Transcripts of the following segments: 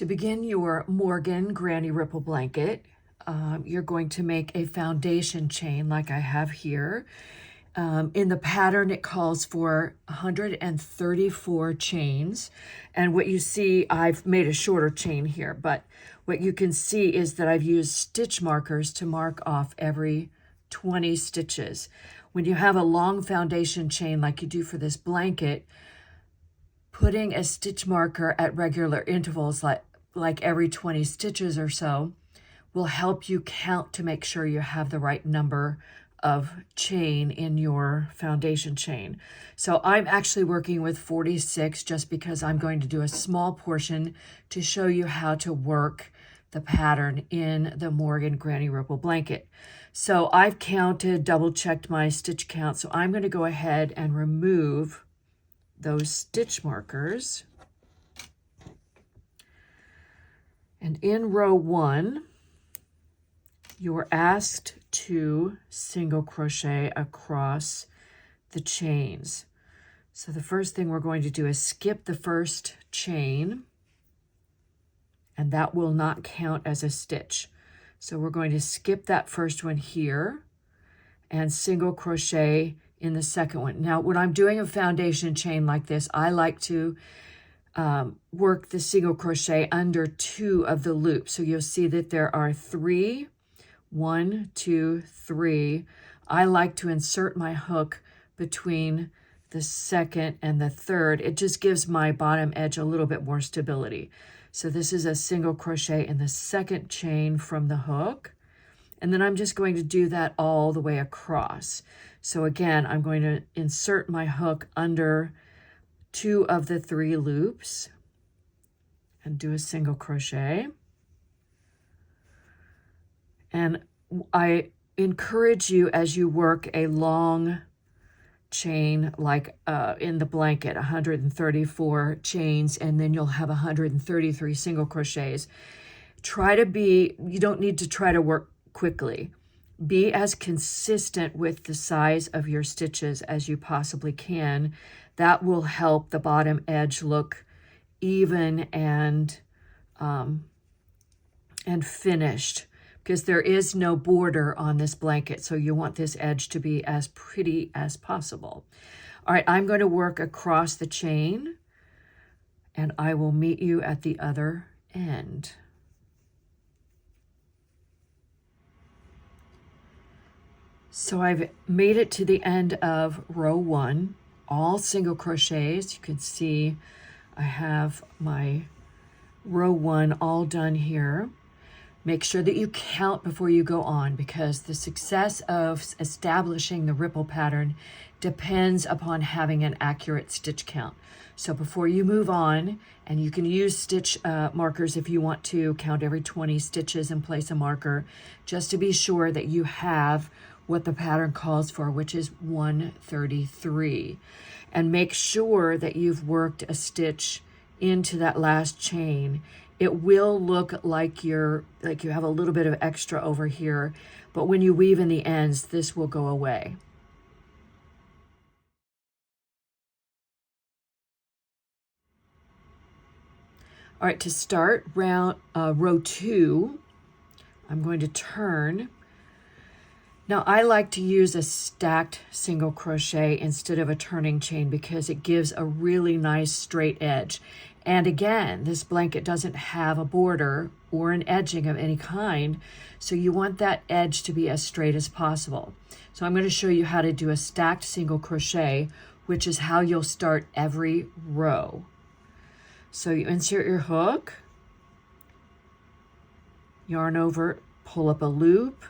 To begin your Morgan Granny Ripple blanket, you're going to make a foundation chain like I have here. In the pattern, it calls for 134 chains. And what you see, I've made a shorter chain here, but what you can see is that I've used stitch markers to mark off every 20 stitches. When you have a long foundation chain like you do for this blanket, putting a stitch marker at regular intervals, like every 20 stitches or so, will help you count to make sure you have the right number of chain in your foundation chain. So I'm actually working with 46 just because I'm going to do a small portion to show you how to work the pattern in the Morgan Granny Ripple blanket. So I've counted, double checked my stitch count. So I'm going to go ahead and remove those stitch markers. And in row 1, you're asked to single crochet across the chains. So the first thing we're going to do is skip the first chain, and that will not count as a stitch. So we're going to skip that first one here and single crochet in the second one. Now, when I'm doing a foundation chain like this, I like to work the single crochet under 2 of the loops. So you'll see that there are 3, 1, 2, 3. I like to insert my hook between the second and the third. It just gives my bottom edge a little bit more stability. So this is a single crochet in the second chain from the hook. And then I'm just going to do that all the way across. So again, I'm going to insert my hook under 2 of the 3 loops and do a single crochet. And I encourage you, as you work a long chain like in the blanket, 134 chains, and then you'll have 133 single crochets, you don't need to try to work quickly. Be as consistent with the size of your stitches as you possibly can. That will help the bottom edge look even and finished, because there is no border on this blanket, so you want this edge to be as pretty as possible. All right, I'm going to work across the chain, and I will meet you at the other end. So I've made it to the end of row 1, all single crochets. You can see I have my row 1 all done here. Make sure that you count before you go on, because the success of establishing the ripple pattern depends upon having an accurate stitch count. So before you move on, and you can use stitch markers if you want to count every 20 stitches and place a marker, just to be sure that you have what the pattern calls for, which is 133. And make sure that you've worked a stitch into that last chain. It will look like you have a little bit of extra over here, but when you weave in the ends, this will go away. All right, to start row 2, I'm going to turn. Now, I like to use a stacked single crochet instead of a turning chain because it gives a really nice straight edge. And again, this blanket doesn't have a border or an edging of any kind, so you want that edge to be as straight as possible. So I'm going to show you how to do a stacked single crochet, which is how you'll start every row. So you insert your hook, yarn over, pull up a loop,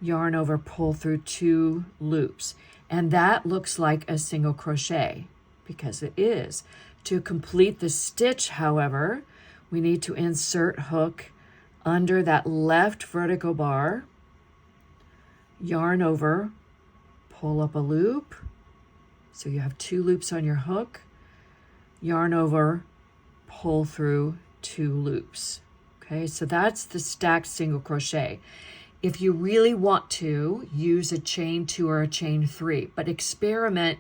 yarn over, pull through 2 loops. And that looks like a single crochet because it is. To complete the stitch, however, we need to insert hook under that left vertical bar, yarn over, pull up a loop. So you have 2 loops on your hook, yarn over, pull through 2 loops. Okay, so that's the stacked single crochet. If you really want to, use a chain 2 or a chain 3, but experiment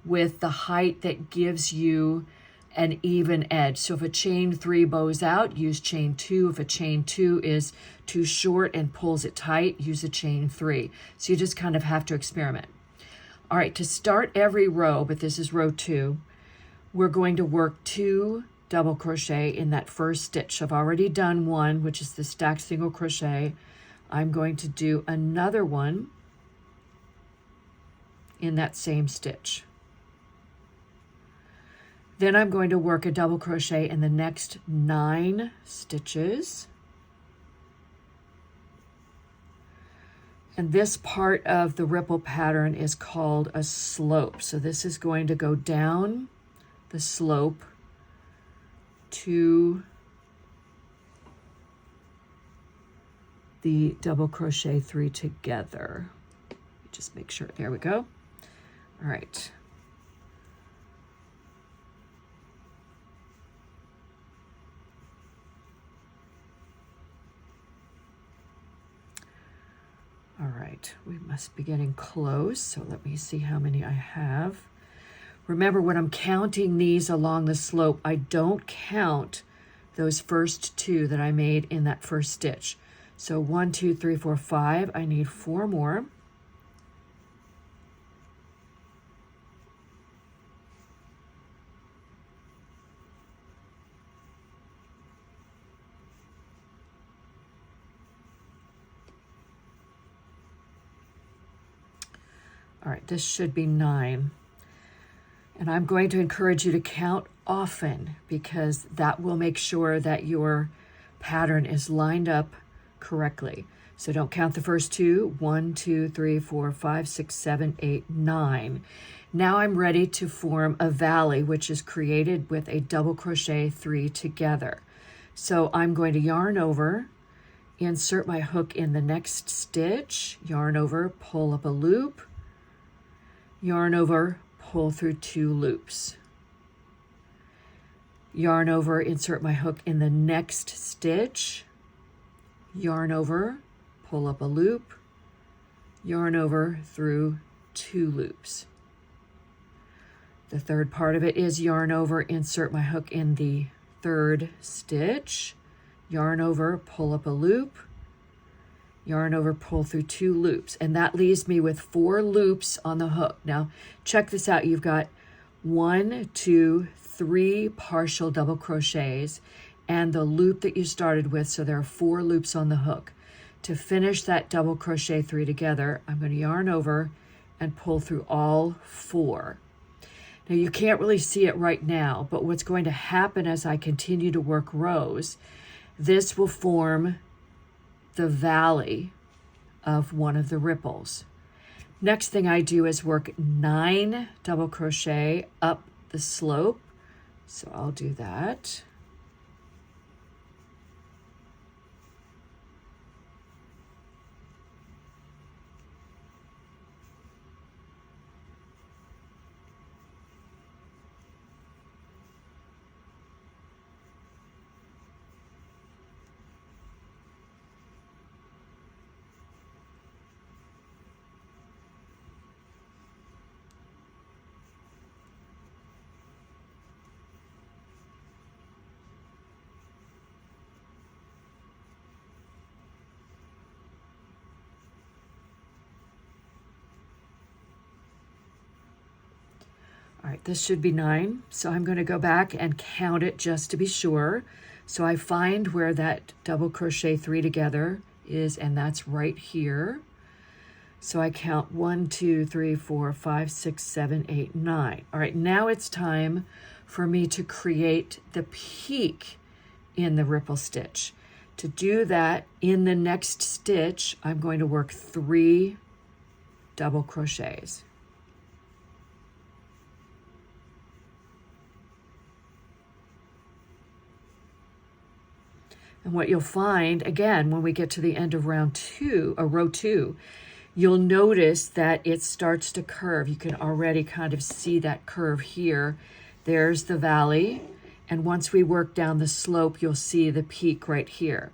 with the height that gives you an even edge. So if a chain 3 bows out, use chain 2. If a chain 2 is too short and pulls it tight, use a chain 3. So you just kind of have to experiment. All right, to start every row, but this is row 2, we're going to work 2 double crochet in that first stitch. I've already done one, which is the stacked single crochet. I'm going to do another one in that same stitch. Then I'm going to work a double crochet in the next 9 stitches. And this part of the ripple pattern is called a slope. So this is going to go down the slope to the double crochet 3 together. Just make sure, there we go. All right. All right, we must be getting close, so let me see how many I have. Remember, when I'm counting these along the slope, I don't count those first 2 that I made in that first stitch. So 1, 2, 3, 4, 5, I need 4 more. All right, this should be 9. And I'm going to encourage you to count often because that will make sure that your pattern is lined up correctly. So don't count the first 2. 1, 2, 3, 4, 5, 6, 7, 8, 9. Now I'm ready to form a valley, which is created with a double crochet 3 together. So I'm going to yarn over, insert my hook in the next stitch, yarn over, pull up a loop, yarn over, pull through 2 loops. Yarn over, insert my hook in the next stitch, yarn over, pull up a loop, yarn over through 2 loops. The third part of it is yarn over, insert my hook in the 3rd stitch, yarn over, pull up a loop, yarn over, pull through 2 loops, and that leaves me with 4 loops on the hook. Now check this out. You've got 1, 2, 3 partial double crochets and the loop that you started with, so there are 4 loops on the hook. To finish that double crochet 3 together, I'm going to yarn over and pull through all 4. Now you can't really see it right now, but what's going to happen as I continue to work rows, this will form the valley of one of the ripples. Next thing I do is work 9 double crochet up the slope. So I'll do that. All right, this should be 9. So I'm going to go back and count it just to be sure. So I find where that double crochet 3 together is, and that's right here. So I count 1, 2, 3, 4, 5, 6, 7, 8, 9. All right, now it's time for me to create the peak in the ripple stitch. To do that, in the next stitch, I'm going to work 3 double crochets. And what you'll find, again, when we get to the end of row 2, you'll notice that it starts to curve. You can already kind of see that curve here. There's the valley. And once we work down the slope, you'll see the peak right here.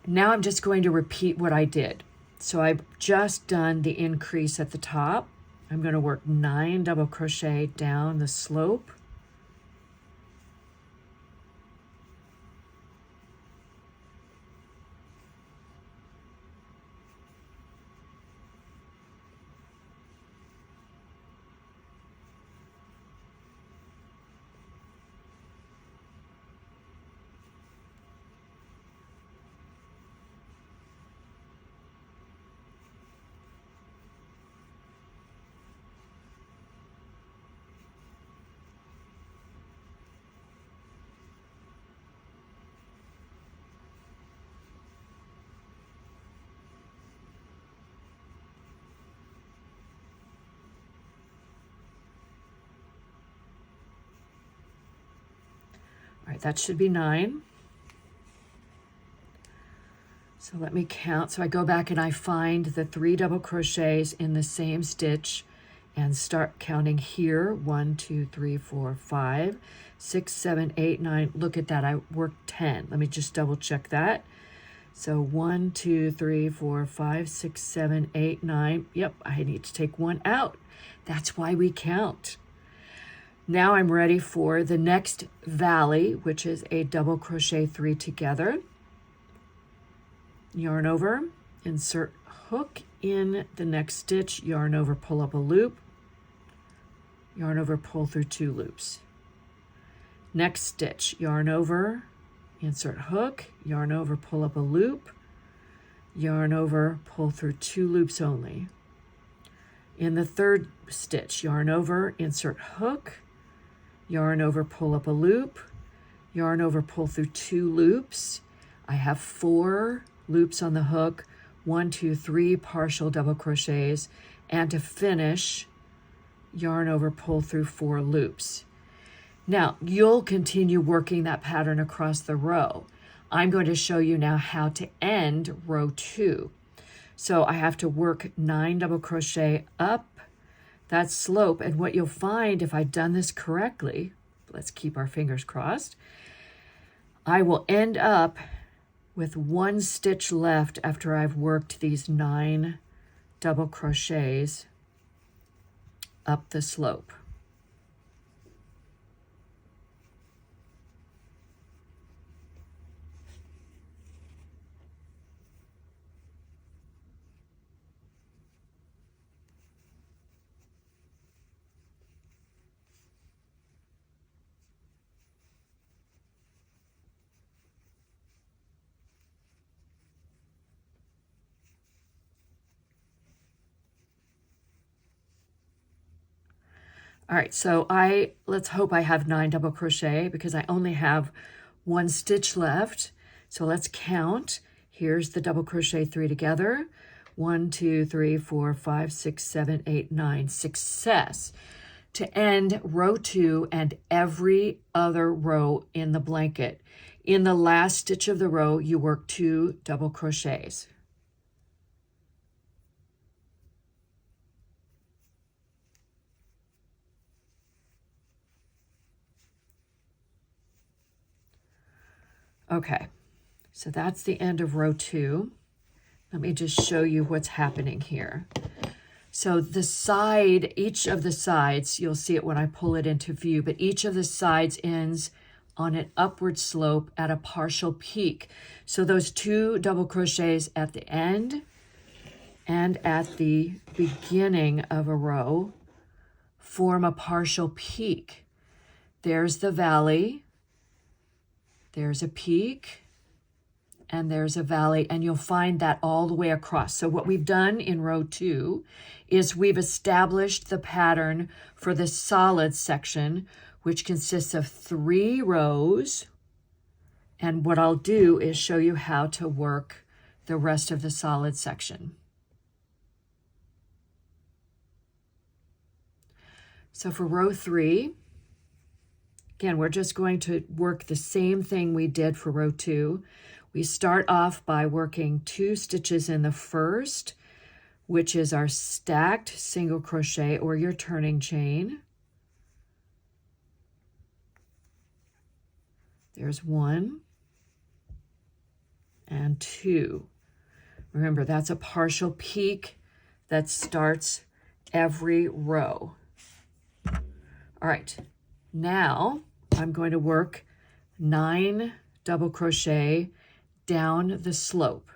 Now I'm just going to repeat what I did. So I've just done the increase at the top. I'm going to work 9 double crochet down the slope. right, that should be 9. So let me count. So I go back and I find the 3 double crochets in the same stitch and start counting here. 1, 2, 3, 4, 5, 6, 7, 8, 9. Look at that, I worked 10. Let me just double check that. So 1, 2, 3, 4, 5, 6, 7, 8, 9. Yep, I need to take 1 out. That's why we count. Now I'm ready for the next valley, which is a double crochet 3 together. Yarn over, insert hook in the next stitch, yarn over, pull up a loop, yarn over, pull through 2 loops. Next stitch, yarn over, insert hook, yarn over, pull up a loop, yarn over, pull through 2 loops only. In the third stitch, yarn over, insert hook, yarn over, pull up a loop, yarn over, pull through 2 loops. I have 4 loops on the hook, 1, 2, 3 partial double crochets, and to finish, yarn over, pull through 4 loops. Now, you'll continue working that pattern across the row. I'm going to show you now how to end row 2. So I have to work 9 double crochet up that slope, and what you'll find, if I've done this correctly, let's keep our fingers crossed, I will end up with 1 stitch left after I've worked these 9 double crochets up the slope. All right, so let's hope I have 9 double crochet because I only have 1 stitch left. So let's count. Here's the double crochet 3 together. 1, 2, 3, 4, 5, 6, 7, 8, 9. Success. To end row 2 and every other row in the blanket. In the last stitch of the row, you work 2 double crochets. Okay, so that's the end of row 2. Let me just show you what's happening here. So the side, each of the sides, you'll see it when I pull it into view, but each of the sides ends on an upward slope at a partial peak. So those 2 double crochets at the end and at the beginning of a row form a partial peak. There's the valley. There's a peak, and there's a valley, and you'll find that all the way across. So what we've done in row 2 is we've established the pattern for the solid section, which consists of 3 rows. And what I'll do is show you how to work the rest of the solid section. So for row 3, again, we're just going to work the same thing we did for row 2. We start off by working 2 stitches in the first, which is our stacked single crochet or your turning chain. There's 1 and 2. Remember, that's a partial peak that starts every row. All right. Now I'm going to work 9 double crochet down the slope.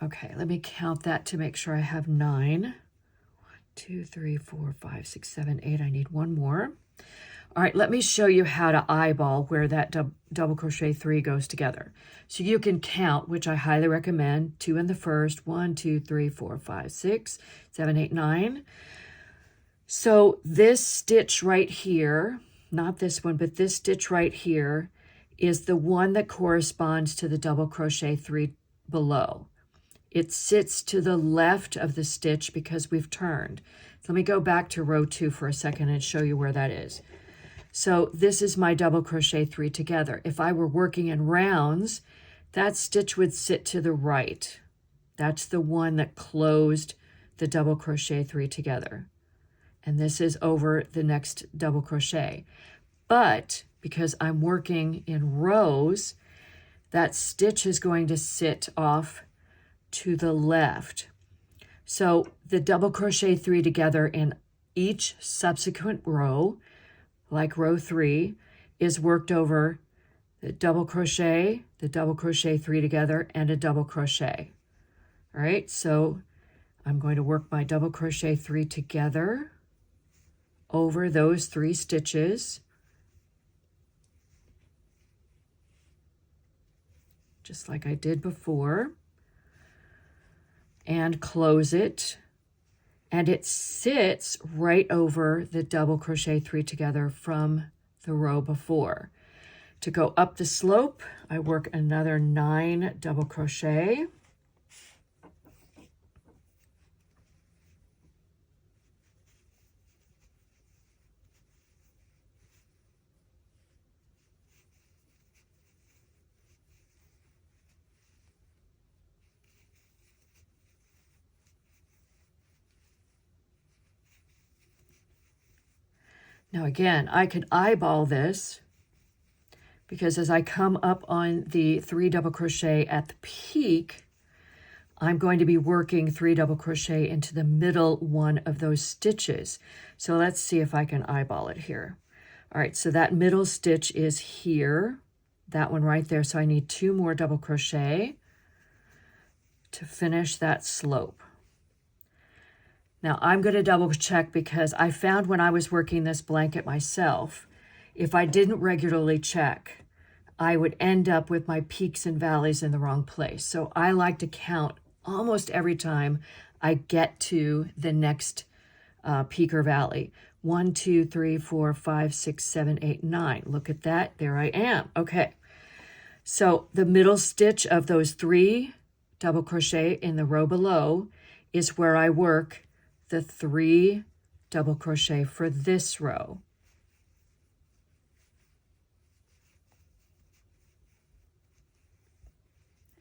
Okay, let me count that to make sure I have 9. 1, 2, 3, 4, 5, 6, 7, 8. I need one more. All right, let me show you how to eyeball where that double crochet 3 goes together. So you can count, which I highly recommend, 2 in the first, 1, 2, 3, 4, 5, 6, 7, 8, 9. So this stitch right here, not this one, but this stitch right here is the one that corresponds to the double crochet 3 below. It sits to the left of the stitch because we've turned. So let me go back to row 2 for a second and show you where that is. So this is my double crochet 3 together. If I were working in rounds, that stitch would sit to the right. That's the one that closed the double crochet 3 together. And this is over the next double crochet. But because I'm working in rows, that stitch is going to sit off to the left. So the double crochet 3 together in each subsequent row, like row 3, is worked over the double crochet 3 together, and a double crochet. All right, so I'm going to work my double crochet 3 together over those 3 stitches, just like I did before, and close it. And it sits right over the double crochet 3 together from the row before. To go up the slope, I work another 9 double crochet. Now again, I could eyeball this because as I come up on the 3 double crochet at the peak, I'm going to be working 3 double crochet into the middle one of those stitches. So let's see if I can eyeball it here. All right, so that middle stitch is here, that one right there. So I need 2 more double crochet to finish that slope. Now I'm going to double check because I found when I was working this blanket myself, if I didn't regularly check, I would end up with my peaks and valleys in the wrong place. So I like to count almost every time I get to the next peak or valley. 1, 2, 3, 4, 5, 6, 7, 8, 9. Look at that. There I am. Okay. So the middle stitch of those 3 double crochet in the row below is where I work the 3 double crochet for this row.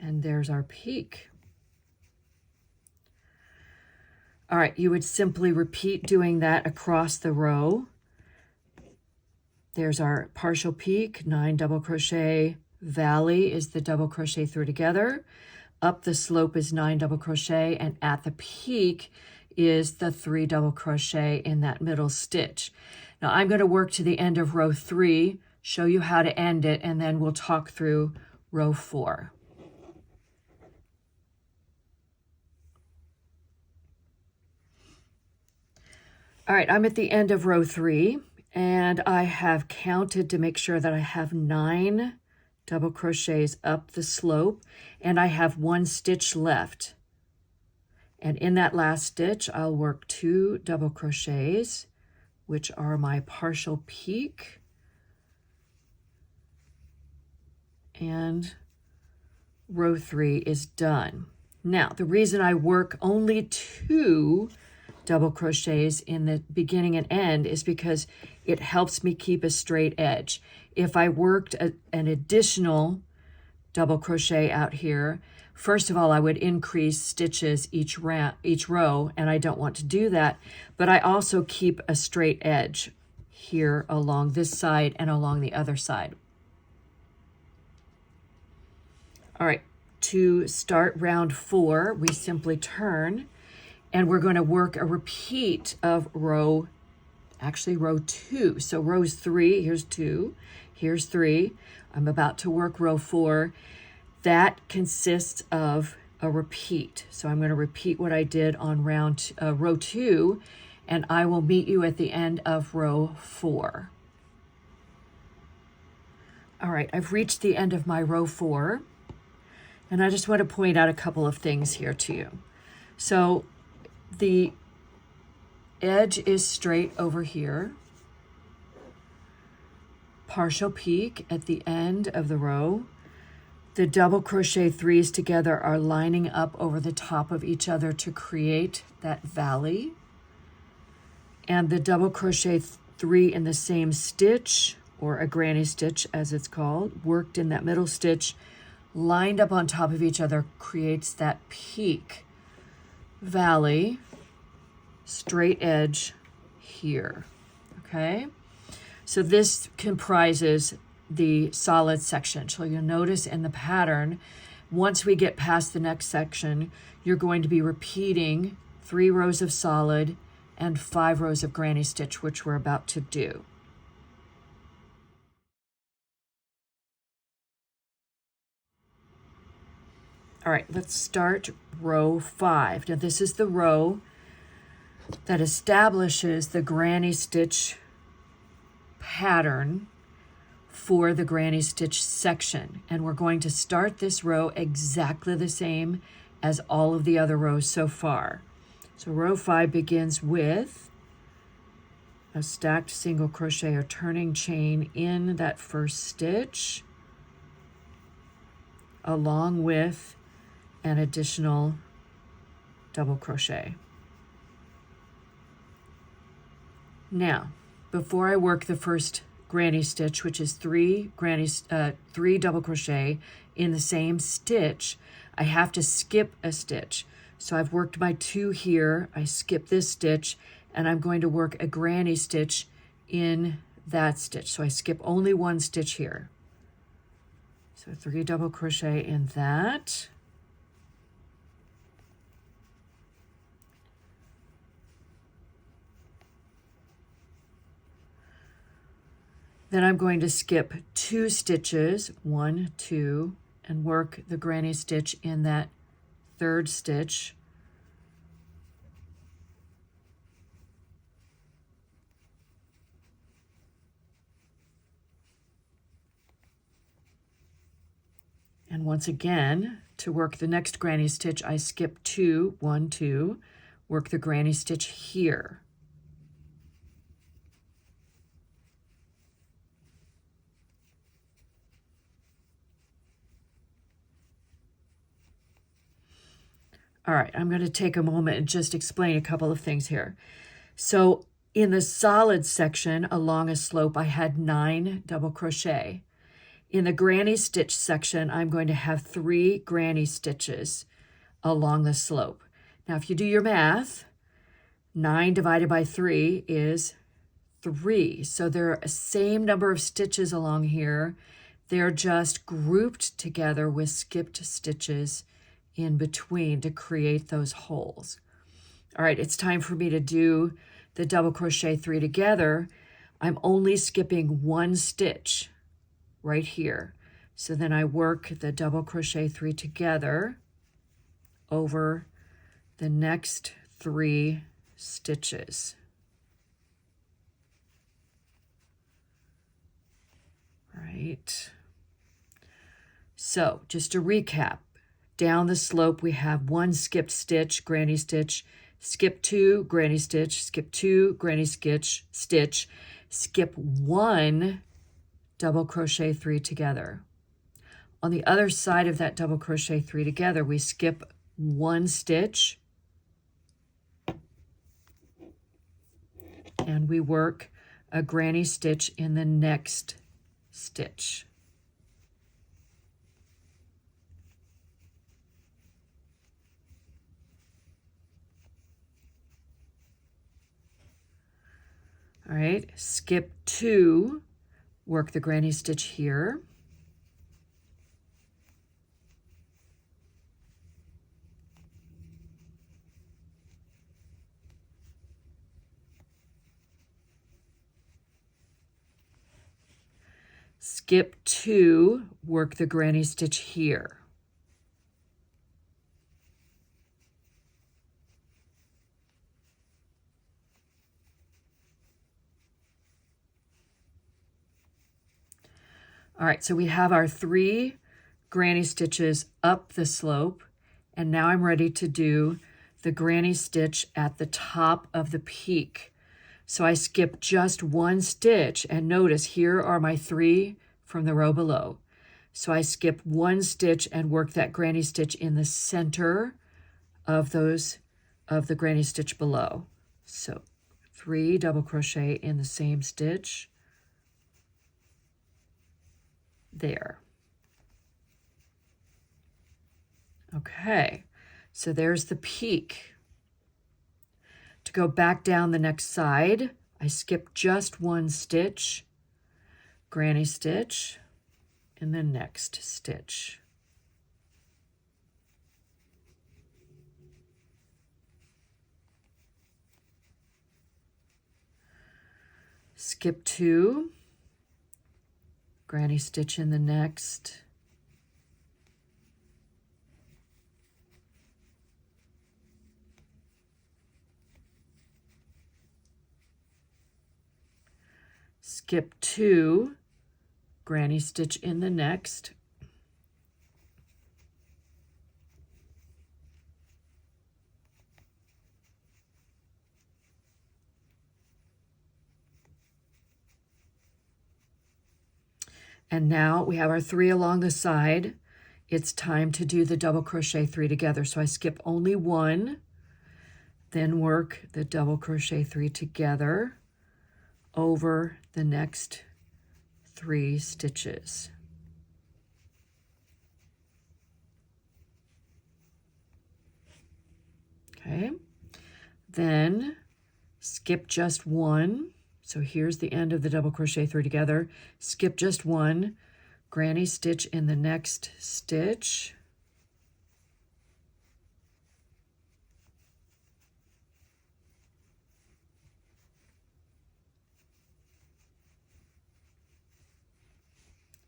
And there's our peak. All right, you would simply repeat doing that across the row. There's our partial peak, 9 double crochet, valley is the double crochet 3 together, up the slope is 9 double crochet, and at the peak is the 3 double crochet in that middle stitch. Now I'm going to work to the end of row 3, show you how to end it, and then we'll talk through row 4. All right, I'm at the end of row 3, and I have counted to make sure that I have 9 double crochets up the slope, and I have 1 stitch left. And in that last stitch, I'll work 2 double crochets, which are my partial peak. And row 3 is done. Now, the reason I work only 2 double crochets in the beginning and end is because it helps me keep a straight edge. If I worked an additional double crochet out here, first of all, I would increase stitches each row, and I don't want to do that, but I also keep a straight edge here along this side and along the other side. All right, to start round 4, we simply turn, and we're going to work a repeat of row 2. So rows 3, here's 2, here's 3. I'm about to work row 4. That consists of a repeat. So I'm going to repeat what I did on row 2, and I will meet you at the end of row 4. All right, I've reached the end of my row 4, and I just want to point out a couple of things here to you. So the edge is straight over here, partial peak at the end of the row. The double crochet 3s together are lining up over the top of each other to create that valley. And the double crochet 3 in the same stitch, or a granny stitch as it's called, worked in that middle stitch, lined up on top of each other, creates that peak valley, straight edge here, okay? So this comprises the solid section. So you'll notice in the pattern, once we get past the next section, you're going to be repeating 3 rows of solid and 5 rows of granny stitch, which we're about to do. All right, let's start row 5. Now this is the row that establishes the granny stitch pattern for the granny stitch section. And we're going to start this row exactly the same as all of the other rows so far. So row 5 begins with a stacked single crochet or turning chain in that first stitch, along with an additional double crochet. Now, before I work the first granny stitch, which is 3 double crochet in the same stitch, I have to skip a stitch. So I've worked my 2 here, I skip this stitch, and I'm going to work a granny stitch in that stitch. So I skip only 1 stitch here. So 3 double crochet in that. Then I'm going to skip 2 stitches, 1, 2, and work the granny stitch in that 3rd stitch. And once again, to work the next granny stitch, I skip 2, 1, 2, work the granny stitch here. All right, I'm going to take a moment and just explain a couple of things here. So in the solid section along a slope, I had 9 double crochet. In the granny stitch section, I'm going to have 3 granny stitches along the slope. Now, if you do your math, 9 divided by 3 is 3. So there are the same number of stitches along here. They're just grouped together with skipped stitches in between to create those holes. All right, it's time for me to do the double crochet 3 together. I'm only skipping 1 stitch right here. So then I work the double crochet 3 together over the next 3 stitches. Right. So just to recap, down the slope we have 1 skipped stitch, granny stitch, skip 2, granny stitch, skip 2, granny stitch, skip 1 double crochet 3 together. On the other side of that double crochet 3 together, we skip 1 stitch and we work a granny stitch in the next stitch. All right, skip 2, work the granny stitch here. Skip 2, work the granny stitch here. All right, so we have our 3 granny stitches up the slope, and now I'm ready to do the granny stitch at the top of the peak. So I skip just 1 stitch, and notice here are my 3 from the row below. So I skip 1 stitch and work that granny stitch in the center of the granny stitch below. So 3 double crochet in the same stitch there. Okay, so there's the peak. To go back down the next side, I skip just 1 stitch, granny stitch in the next stitch. Skip 2, granny stitch in the next. Skip 2, granny stitch in the next. And now we have our 3 along the side. It's time to do the double crochet 3 together. So I skip only 1, then work the double crochet 3 together over the next 3 stitches. Okay, then skip just 1. So here's the end of the double crochet 3 together. Skip just 1, granny stitch in the next stitch.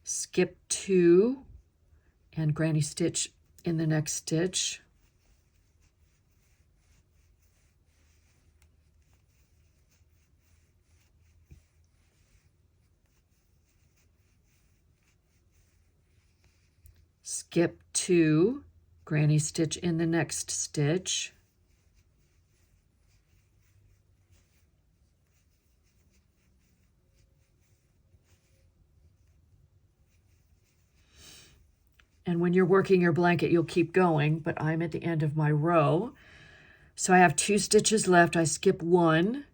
Skip 2 and granny stitch in the next stitch. Skip 2, granny stitch in the next stitch. And when you're working your blanket, you'll keep going, but I'm at the end of my row. So I have 2 stitches left. I skip 1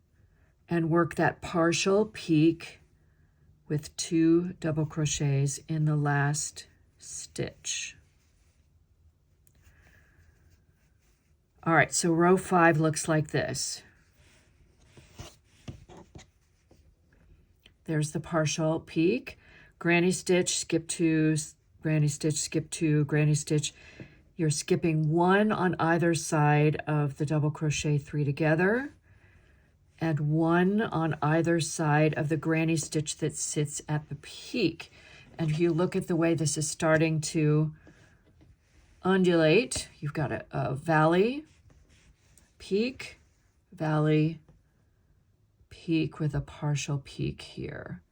and work that partial peak with 2 double crochets in the last stitch. All right, so row 5 looks like this. There's the partial peak, granny stitch, skip 2, granny stitch, skip 2, granny stitch. You're skipping 1 on either side of the double crochet 3 together, and 1 on either side of the granny stitch that sits at the peak. And if you look at the way this is starting to undulate, you've got a valley, peak, valley, peak with a partial peak here.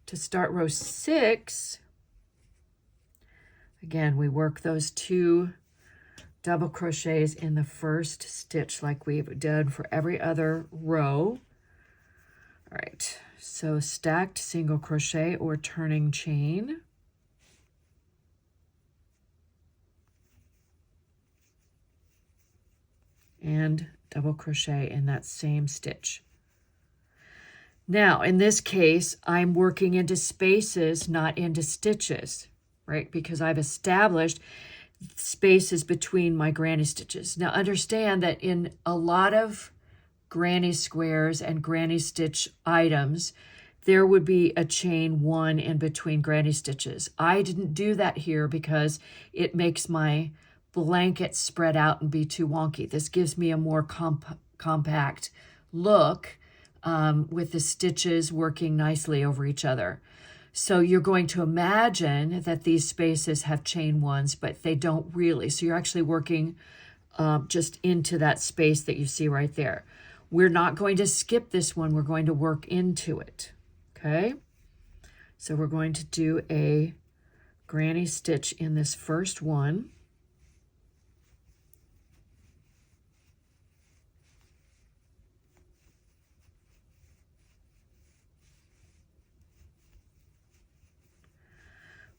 To start row 6, again, we work those 2 double crochets in the first stitch like we've done for every other row. All right, so stacked single crochet or turning chain. And double crochet in that same stitch. Now, in this case, I'm working into spaces, not into stitches, right? Because I've established spaces between my granny stitches. Now, understand that in a lot of granny squares and granny stitch items, there would be a chain 1 in between granny stitches. I didn't do that here because it makes my blanket spread out and be too wonky. This gives me a more compact look with the stitches working nicely over each other. So you're going to imagine that these spaces have chain 1s, but they don't really. So you're actually working just into that space that you see right there. We're not going to skip this one. We're going to work into it. Okay. So we're going to do a granny stitch in this first one.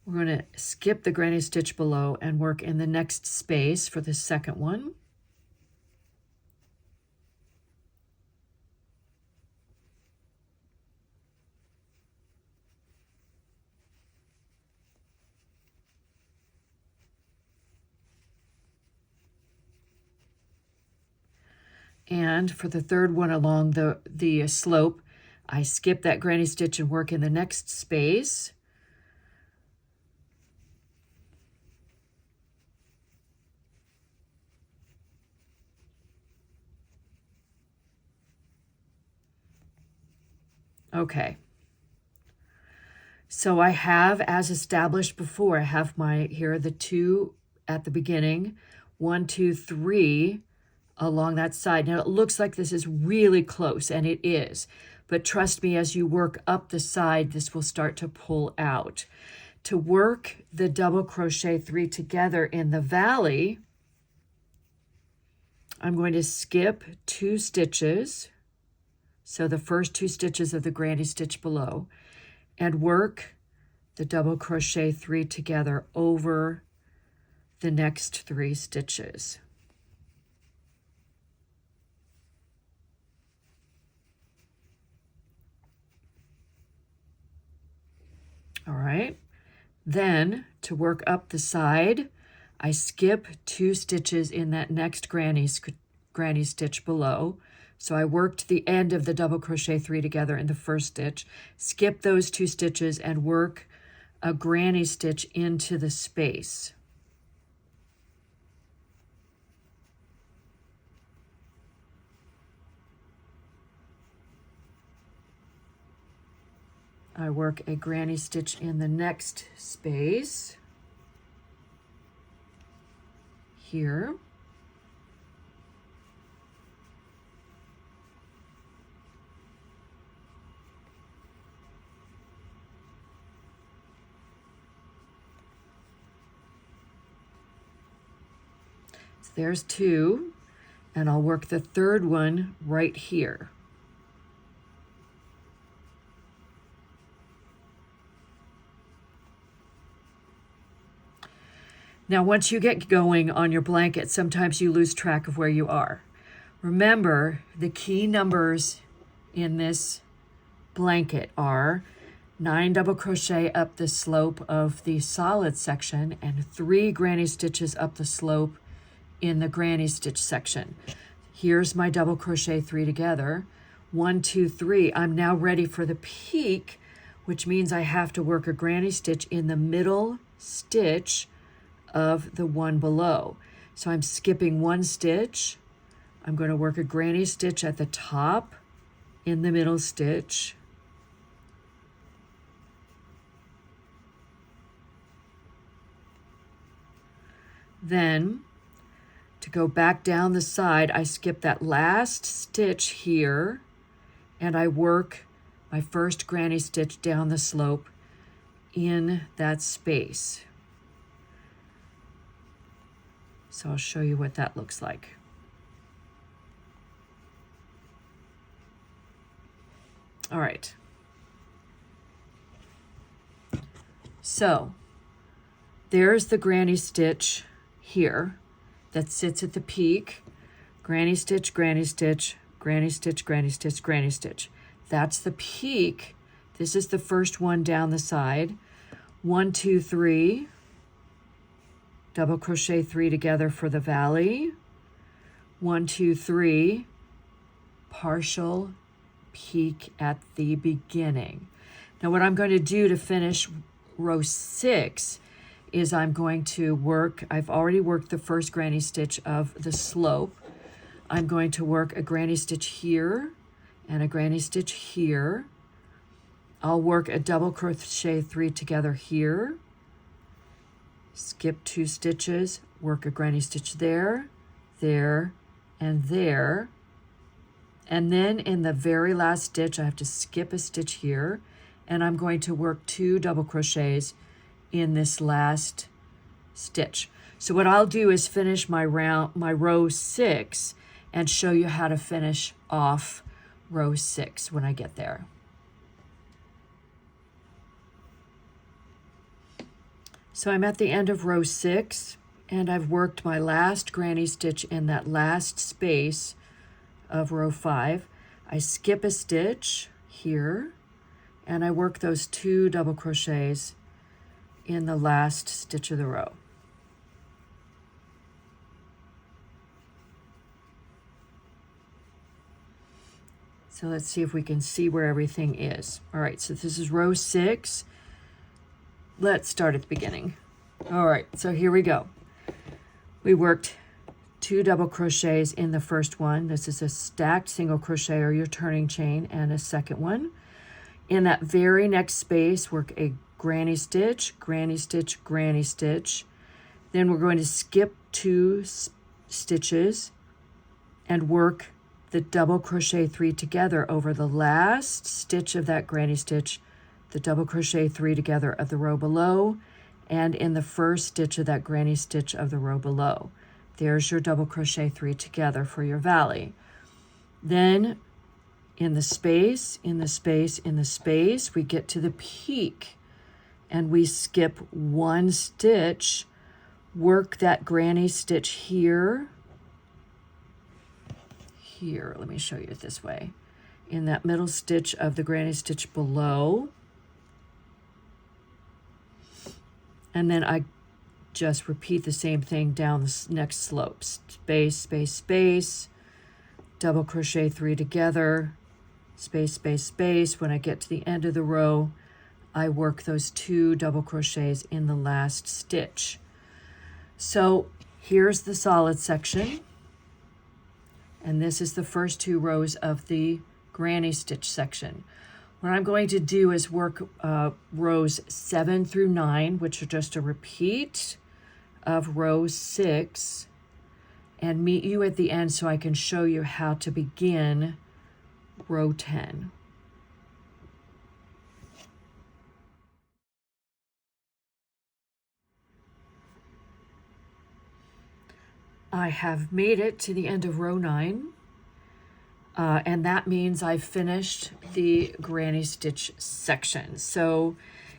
We're going to skip the granny stitch below and work in the next space for the second one. And for the third one along the slope, I skip that granny stitch and work in the next space. Okay. So I have, as established before, I have here are the two at the beginning, 1, 2, 3 along that side. Now it looks like this is really close, and it is, but trust me, as you work up the side, this will start to pull out. To work the double crochet 3 together in the valley, I'm going to skip 2 stitches. So the first 2 stitches of the granny stitch below, and work the double crochet 3 together over the next 3 stitches. All right. Then to work up the side, I skip 2 stitches in that next granny stitch below. So I worked the end of the double crochet 3 together in the first stitch, skip those 2 stitches and work a granny stitch into the space. I work a granny stitch in the next space here. There's 2, and I'll work the third one right here. Now, once you get going on your blanket, sometimes you lose track of where you are. Remember, the key numbers in this blanket are 9 double crochet up the slope of the solid section and 3 granny stitches up the slope in the granny stitch section. Here's my double crochet 3 together. 1, 2, 3. I'm now ready for the peak, which means I have to work a granny stitch in the middle stitch of the one below. So I'm skipping 1 stitch. I'm going to work a granny stitch at the top in the middle stitch. Then to go back down the side, I skip that last stitch here and I work my first granny stitch down the slope in that space. So I'll show you what that looks like. All right. So there's the granny stitch here that sits at the peak. Granny stitch, granny stitch, granny stitch, granny stitch, granny stitch. That's the peak. This is the first one down the side. 1, 2, 3. Double crochet 3 together for the valley. 1, 2, 3. Partial peak at the beginning. Now what I'm going to do to finish row 6 is I'm going to work, I've already worked the first granny stitch of the slope. I'm going to work a granny stitch here and a granny stitch here. I'll work a double crochet 3 together here. Skip 2 stitches, work a granny stitch there, there, and there. And then in the very last stitch, I have to skip a stitch here, and I'm going to work 2 double crochets in this last stitch. So what I'll do is finish my row 6 and show you how to finish off row 6 when I get there. So I'm at the end of row 6, and I've worked my last granny stitch in that last space of row 5. I skip a stitch here, and I work those 2 double crochets in the last stitch of the row. So let's see if we can see where everything is. All right, so this is row 6. Let's start at the beginning. All right, so here we go. We worked 2 double crochets in the first one. This is a stacked single crochet or your turning chain, and a second one. In that very next space, work a granny stitch, granny stitch, granny stitch. Then we're going to skip 2 stitches and work the double crochet 3 together over the last stitch of that granny stitch, the double crochet 3 together of the row below, and in the first stitch of that granny stitch of the row below. There's your double crochet 3 together for your valley. Then in the space, in the space, in the space, we get to the peak, and we skip 1 stitch, work that granny stitch here. Here, let me show you it this way. In that middle stitch of the granny stitch below. And then I just repeat the same thing down the next slope. Space, space, space, double crochet 3 together, space, space, space. When I get to the end of the row, I work those 2 double crochets in the last stitch. So here's the solid section. And this is the first 2 rows of the granny stitch section. What I'm going to do is work rows 7 through 9, which are just a repeat of row 6, and meet you at the end so I can show you how to begin row 10. I have made it to the end of row 9, and that means I've finished the granny stitch section. So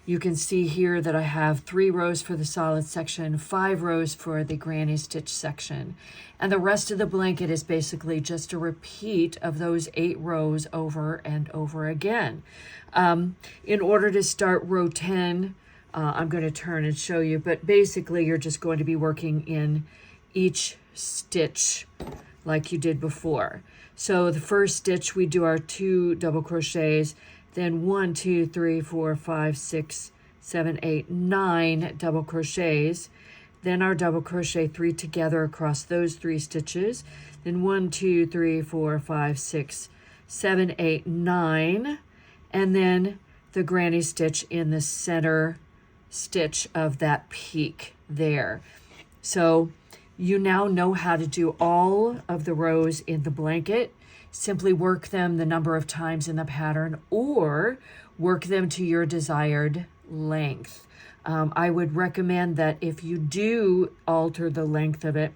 you can see here that I have 3 rows for the solid section, 5 rows for the granny stitch section, and the rest of the blanket is basically just a repeat of those 8 rows over and over again. In order to start row 10, I'm going to turn and show you, but basically you're just going to be working in each stitch like you did before. So the first stitch, we do our 2 double crochets, then 1, 2, 3, 4, 5, 6, 7, 8, 9 double crochets, then our double crochet 3 together across those 3 stitches, then 1, 2, 3, 4, 5, 6, 7, 8, 9, and then the granny stitch in the center stitch of that peak there. So you now know how to do all of the rows in the blanket. Simply work them the number of times in the pattern, or work them to your desired length. I would recommend that if you do alter the length of it,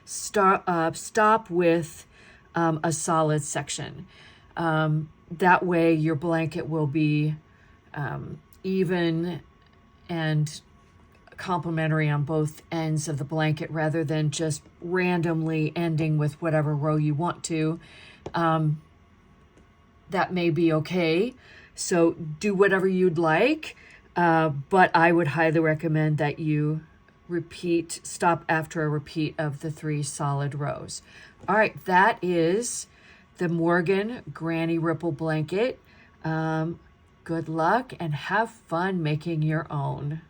stop with a solid section. That way your blanket will be even and complementary on both ends of the blanket, rather than just randomly ending with whatever row you want to. That may be okay. So do whatever you'd like, but I would highly recommend that you stop after a repeat of the 3 solid rows. All right, that is the Morgan Granny Ripple Blanket. Good luck and have fun making your own.